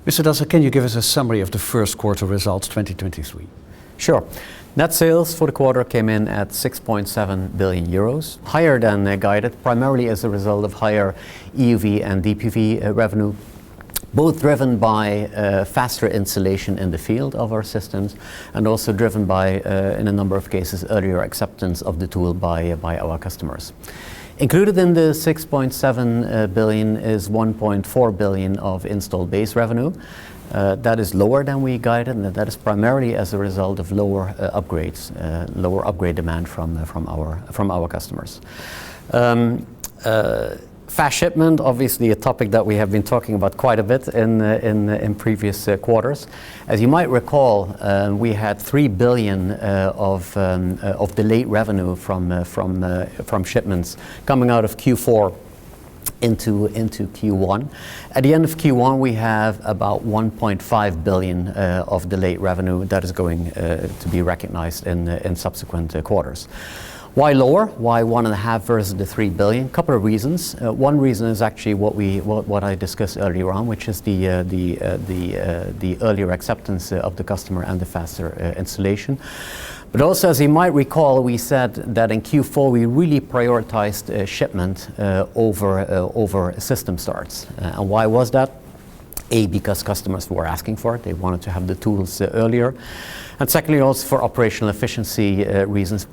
Mr. Dassen, can you give us a summary of the first quarter results 2023? Sure. Net sales for the quarter came in at 6.7 billion euros, higher than guided, primarily as a result of higher EUV and DUV revenue, both driven by faster installation in the field of our systems, and also driven by, in a number of cases, earlier acceptance of the tool by our customers. Included in the 6.7 billion is 1.4 billion of installed base revenue. That is lower than we guided, and that is primarily as a result of lower upgrades, lower upgrade demand from our customers. Fast shipment, obviously a topic that we have been talking about quite a bit in previous quarters. As you might recall, we had 3 billion of delayed revenue from shipments coming out of Q4 into Q1. At the end of Q1, we have about 1.5 billion of delayed revenue that is going to be recognized in subsequent quarters. Why lower? Why 1.5 versus the 3 billion? Couple of reasons. One reason is actually what I discussed earlier on, which is the earlier acceptance of the customer and the faster installation. But also, as you might recall, we said that in Q4 we really prioritized shipment over system starts. And why was that? Because customers were asking for it. They wanted to have the tools earlier. And secondly, also for operational efficiency reasons.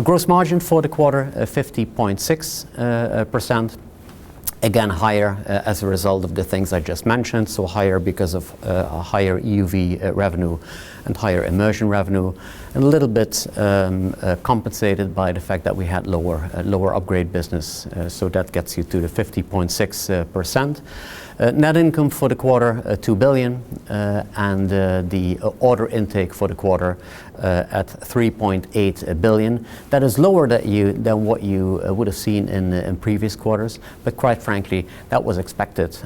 Gross margin for the quarter, 50.6%. Again, higher as a result of the things I just mentioned. So higher because of higher EUV revenue and higher immersion revenue, and a little bit compensated by the fact that we had lower upgrade business. So that gets you to the 50.6%. Net income for the quarter, 2 billion, and the order intake for the quarter at 3.8 billion. That is lower than what you would have seen in previous quarters, but quite frankly, that was expected,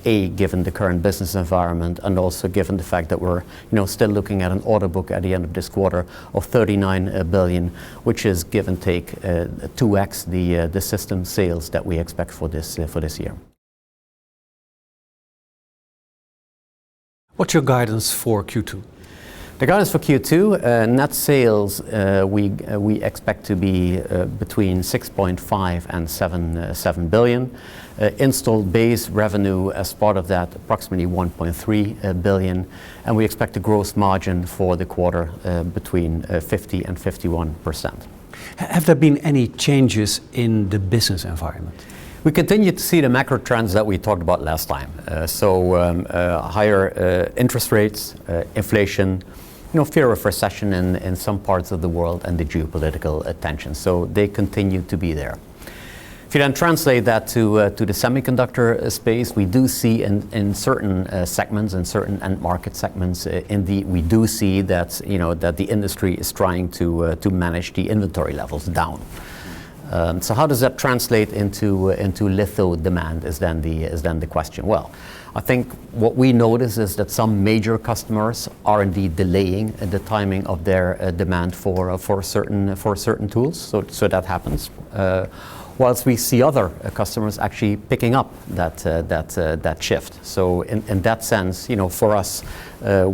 given the current business environment, and also given the fact that we're still looking at an order book at the end of this quarter of 39 billion, which is give and take 2x the system sales that we expect for this year. What's your guidance for Q2? The guidance for Q2, net sales, we expect to be between 6.5 and 7 billion. Installed base revenue as part of that, approximately 1.3 billion. And we expect a gross margin for the quarter between 50 and 51%. Have there been any changes in the business environment? We continue to see the macro trends that we talked about last time. Higher interest rates, inflation, fear of recession in some parts of the world, and the geopolitical tension. So they continue to be there. If you then translate that to the semiconductor space, we do see in certain segments, in certain end market segments, indeed we do see that that the industry is trying to manage the inventory levels down. So how does that translate into litho demand is then the question. Well, I think what we notice is that some major customers are indeed delaying the timing of their demand for certain tools. So that happens. Whilst we see other customers actually picking up that shift. So in that sense, for us,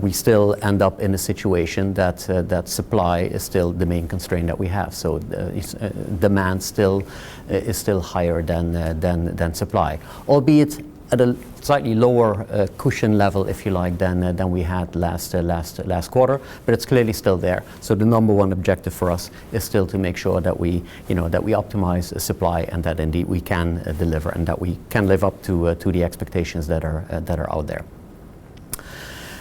we still end up in a situation that supply is still the main constraint that we have. So demand is still higher than supply, albeit at a slightly lower cushion level, if you like, than we had last quarter, but it's clearly still there. So the number one objective for us is still to make sure that we optimize supply, and that indeed we can deliver, and that we can live up to the expectations that are out there.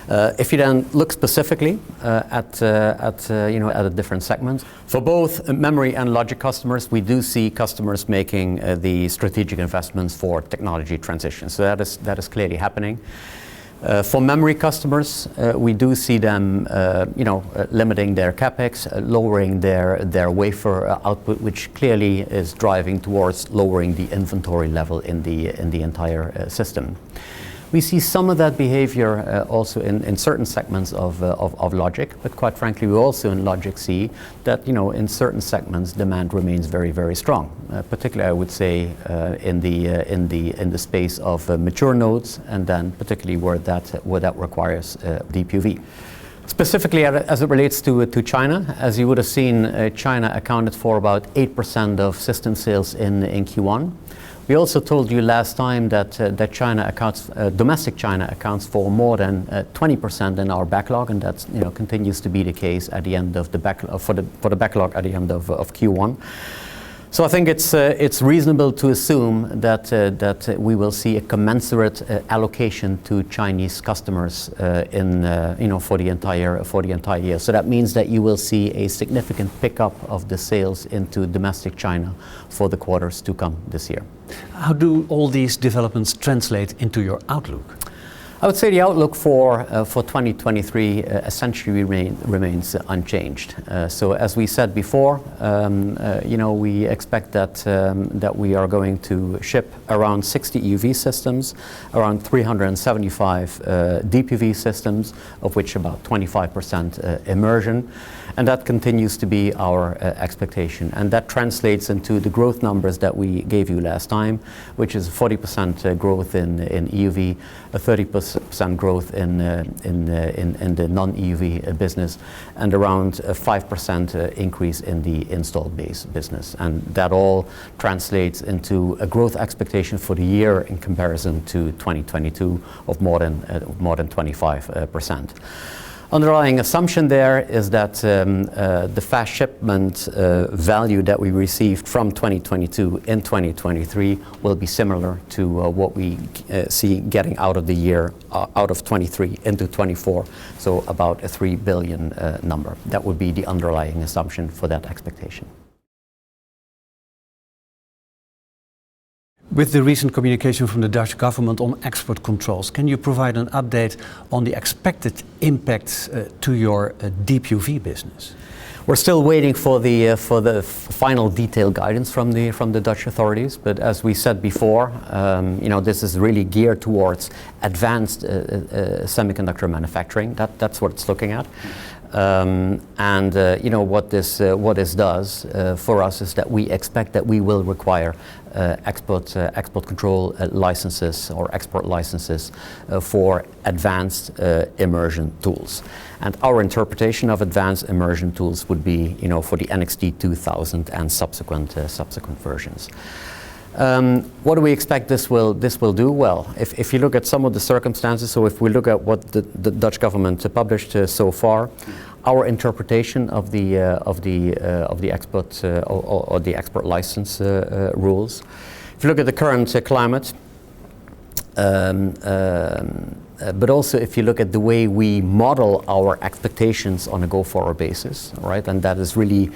If you then look specifically at the different segments, for both memory and logic customers, we do see customers making the strategic investments for technology transition. So that is clearly happening. For memory customers, we do see them, limiting their capex, lowering their wafer output, which clearly is driving towards lowering the inventory level in the entire system. We see some of that behavior also in certain segments of logic, but quite frankly, we also in logic see that in certain segments demand remains very, very strong. Particularly, I would say in the space of mature nodes, and then particularly where that requires deep UV. Specifically, as it relates to China, as you would have seen, China accounted for about 8% of system sales in Q1. We also told you last time that domestic China accounts for more than 20% in our backlog, and that continues to be the case at the end of the backlog for the backlog at the end of Q1. So I think it's reasonable to assume that we will see a commensurate allocation to Chinese customers for the entire year. So that means that you will see a significant pickup of the sales into domestic China for the quarters to come this year. How do all these developments translate into your outlook? I would say the outlook for 2023 essentially remains unchanged. So as we said before, we expect that we are going to ship around 60 EUV systems, around 375 deep UV systems, of which about 25% immersion. And that continues to be our expectation. And that translates into the growth numbers that we gave you last time, which is 40% growth in EUV, a 30% growth in the non-EUV business, and around a 5% increase in the installed base business. And that all translates into a growth expectation for the year in comparison to 2022 of more than 25%. Underlying assumption there is that the fast shipment value that we received from 2022 in 2023 will be similar to what we see getting out of the year, out of 23 into 24, so about a 3 billion number. That would be the underlying assumption for that expectation. With the recent communication from the Dutch government on export controls, can you provide an update on the expected impacts to your deep UV business? We're still waiting for the final detailed guidance from the Dutch authorities, but as we said before, this is really geared towards advanced semiconductor manufacturing. That's what it's looking at. What this does for us is that we expect that we will require export control licenses or export licenses for advanced immersion tools. And our interpretation of advanced immersion tools would be, for the NXT 2000 and subsequent versions. What do we expect this will do? Well, if you look at some of the circumstances, so if we look at what the Dutch government published so far, our interpretation of the export or the export license rules. If you look at the current climate, but also if you look at the way we model our expectations on a go-forward basis, right, and that is really,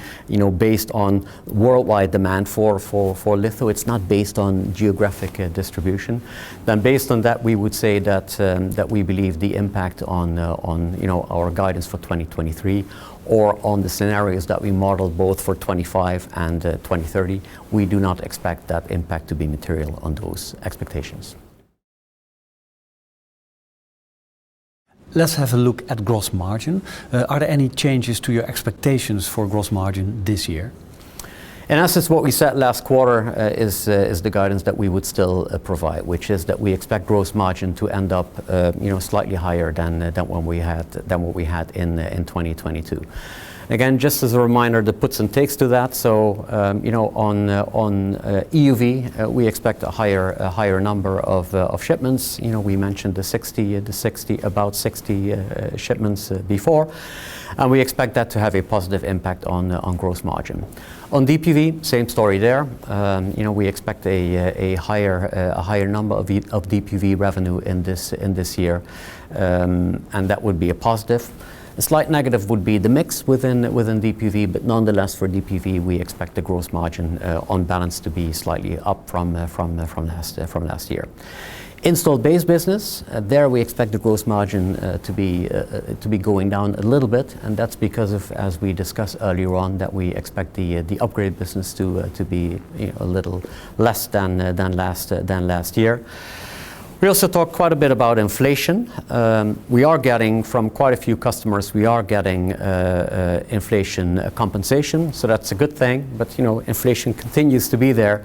based on worldwide demand for litho. It's not based on geographic distribution. Then, based on that, we would say that we believe the impact on our guidance for 2023, or on the scenarios that we modeled both for 25 and 2030, we do not expect that impact to be material on those expectations. Let's have a look at gross margin. Are there any changes to your expectations for gross margin this year? In essence, what we said last quarter is the guidance that we would still provide, which is that we expect gross margin to end up, slightly higher than what we had in 2022. Again, just as a reminder, the puts and takes to that. So, on EUV, we expect a higher number of shipments. We mentioned about 60 shipments before, and we expect that to have a positive impact on gross margin. On DUV, same story there. We expect a higher number of DUV revenue in this year, and that would be a positive. A slight negative would be the mix within DUV, but nonetheless for DUV we expect the gross margin on balance to be slightly up from last year. Installed base business, there we expect the gross margin to be going down a little bit, and that's because of, as we discussed earlier on, that we expect the upgrade business to be a little less than last year. We also talked quite a bit about inflation. We are getting from quite a few customers, we are getting inflation compensation, so that's a good thing. But you know, inflation continues to be there,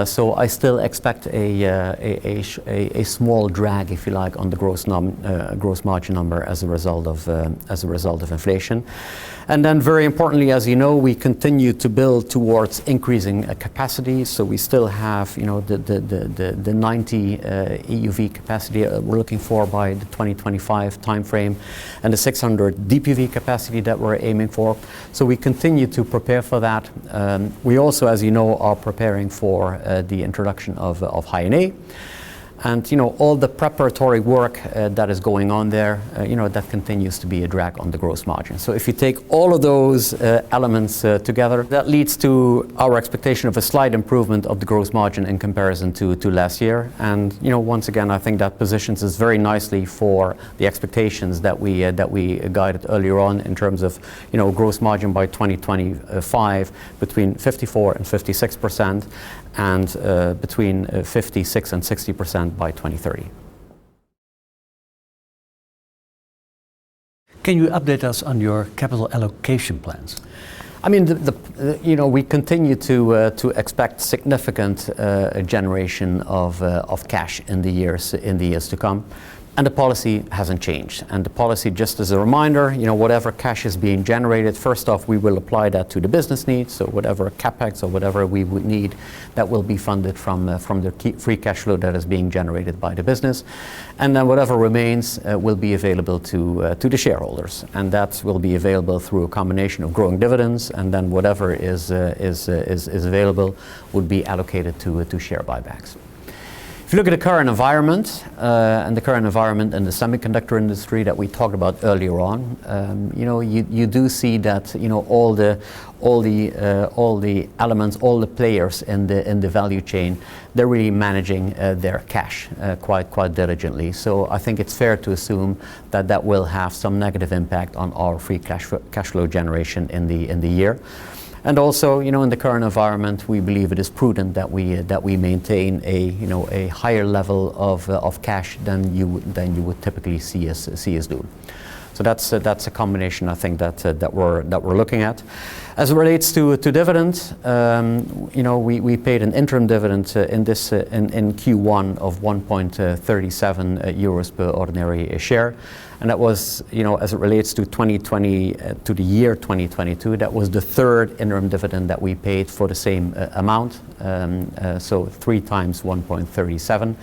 so I still expect a small drag, if you like, on the gross margin number as a result of inflation. And then, very importantly, as you know, we continue to build towards increasing capacity. So we still have, you know, the 90 EUV capacity we're looking for by the 2025 timeframe, and the 600 DUV capacity that we're aiming for. So we continue to prepare for that. We also, as you know, are preparing for the introduction of High-NA. And you know, all the preparatory work that is going on there, you know, that continues to be a drag on the gross margin. So if you take all of those elements together, that leads to our expectation of a slight improvement of the gross margin in comparison to last year. And you know, once again, I think that positions us very nicely for the expectations that we guided earlier on in terms of, you know, gross margin by 2025 between 54% and 56%. And between 56% and 60% by 2030. Can you update us on your capital allocation plans? I mean, you know, we continue to expect significant generation of cash in the years to come. And the policy hasn't changed. And the policy, just as a reminder, you know, whatever cash is being generated, first off, we will apply that to the business needs. So whatever capex or whatever we would need, that will be funded from the free cash flow that is being generated by the business. And then whatever remains will be available to the shareholders. And that will be available through a combination of growing dividends, and then whatever is available would be allocated to share buybacks. If you look at the current environment and the current environment in the semiconductor industry that we talked about earlier on, you know, you do see that, you know, all the elements, all the players in the value chain, they're really managing their cash quite diligently. So I think it's fair to assume that that will have some negative impact on our free cash flow generation in the year. And also, you know, in the current environment, we believe it is prudent that we maintain a higher level of cash than you would typically see us do. So that's a combination, I think, that we're looking at. As it relates to dividends, you know, we paid an interim dividend in Q1 of 1.37 euros per ordinary share. And that was, you know, as it relates to 2020, to the year 2022, that was the third interim dividend that we paid for the same amount. So 3 times 1.37.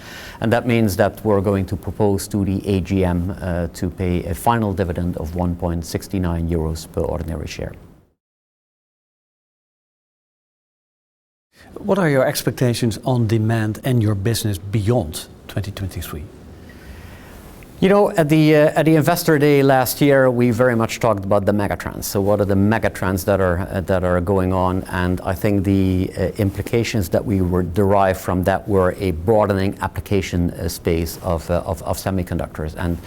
And that means that we're going to propose to the AGM to pay a final dividend of 1.69 euros per ordinary share. What are your expectations on demand and your business beyond 2023? You know, at the Investor Day last year, we very much talked about the megatrends. So what are the megatrends that are going on? And I think the implications that we were derived from that were a broadening application space of semiconductors. And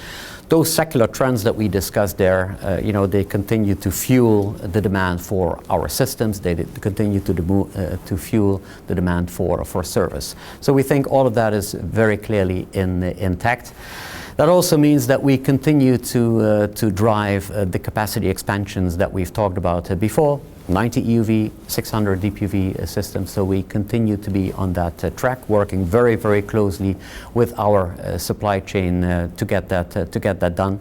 those secular trends that we discussed there, you know, they continue to fuel the demand for our systems. They continue to fuel the demand for service. So we think all of that is very clearly intact. That also means that we continue to drive the capacity expansions that we've talked about before, 90 EUV, 600 DUV systems. So we continue to be on that track, working very, very closely with our supply chain to get that done.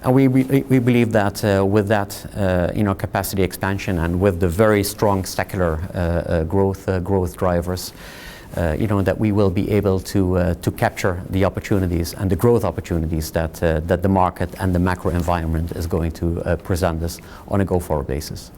And we believe that with that you know, capacity expansion and with the very strong secular growth drivers, you know, that we will be able to capture the opportunities and the growth opportunities that the market and the macro environment is going to present us on a go-forward basis.